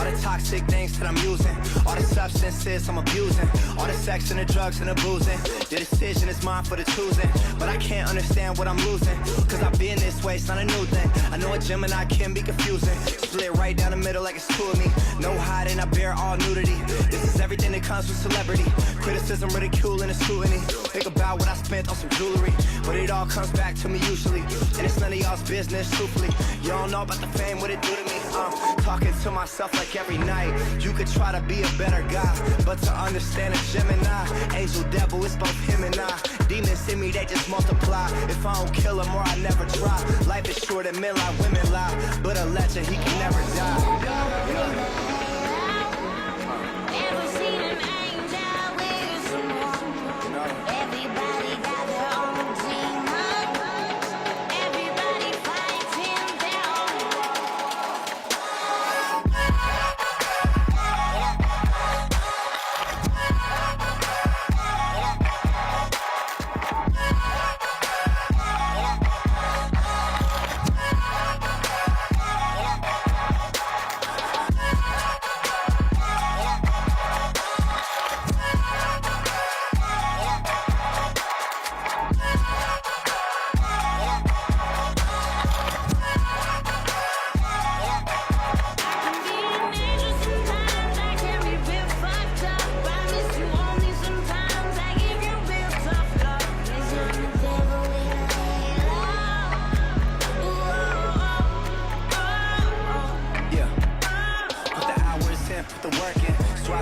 All the toxic things that I'm using, all the substances I'm abusing, all the sex and the drugs and the boozing. The decision is mine for the choosing, but I can't understand what I'm losing, cause I've been this way, it's not a new thing. I know a Gemini can be confusing, split right down the middle like it's two of me. No hiding, I bear all nudity. This is everything that comes with celebrity. Criticism, ridicule, and scrutiny. Think about what I spent on some jewelry, but it all comes back to me usually, and it's none of y'all's business, truthfully. You don't know about the fame, what it do to me. Talking to myself like every night. You could try to be a better guy, but to understand a Gemini, angel, devil, it's both him and I. Demons in me, they just multiply. If I don't kill them or I never try. Life is short and men lie, women lie, but a legend, he can never die.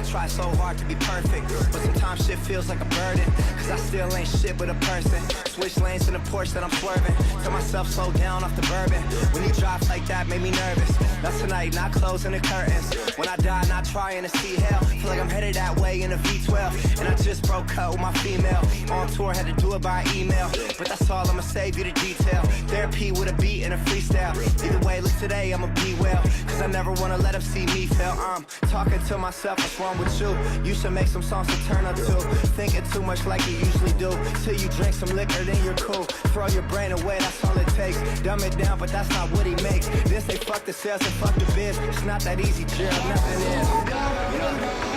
Try so hard to be perfect, but sometimes shit feels like a burden, cause I still ain't shit but a person. Switch lanes in the Porsche that I'm swerving, tell myself slow down off the bourbon. When you drive like that made me nervous. Not tonight, not closing the curtains. When I die, not trying to see hell. Feel like I'm headed that way in a V12, and I just broke up with my female. On tour, had to do it by email, but that's all, I'ma save you the detail. Therapy with a beat and a freestyle. Either way, look today, I'ma be well, cause I never wanna let them see me fail. I'm talking to myself, what's wrong with you? You should make some songs to turn up to. Thinking too much like you usually do. Till you drink some liquor, then you're cool. Throw your brain away, that's all it takes. Dumb it down, but that's not what he makes. Then say fuck the sales and fuck the biz. It's not that easy, Gerald, nothing is.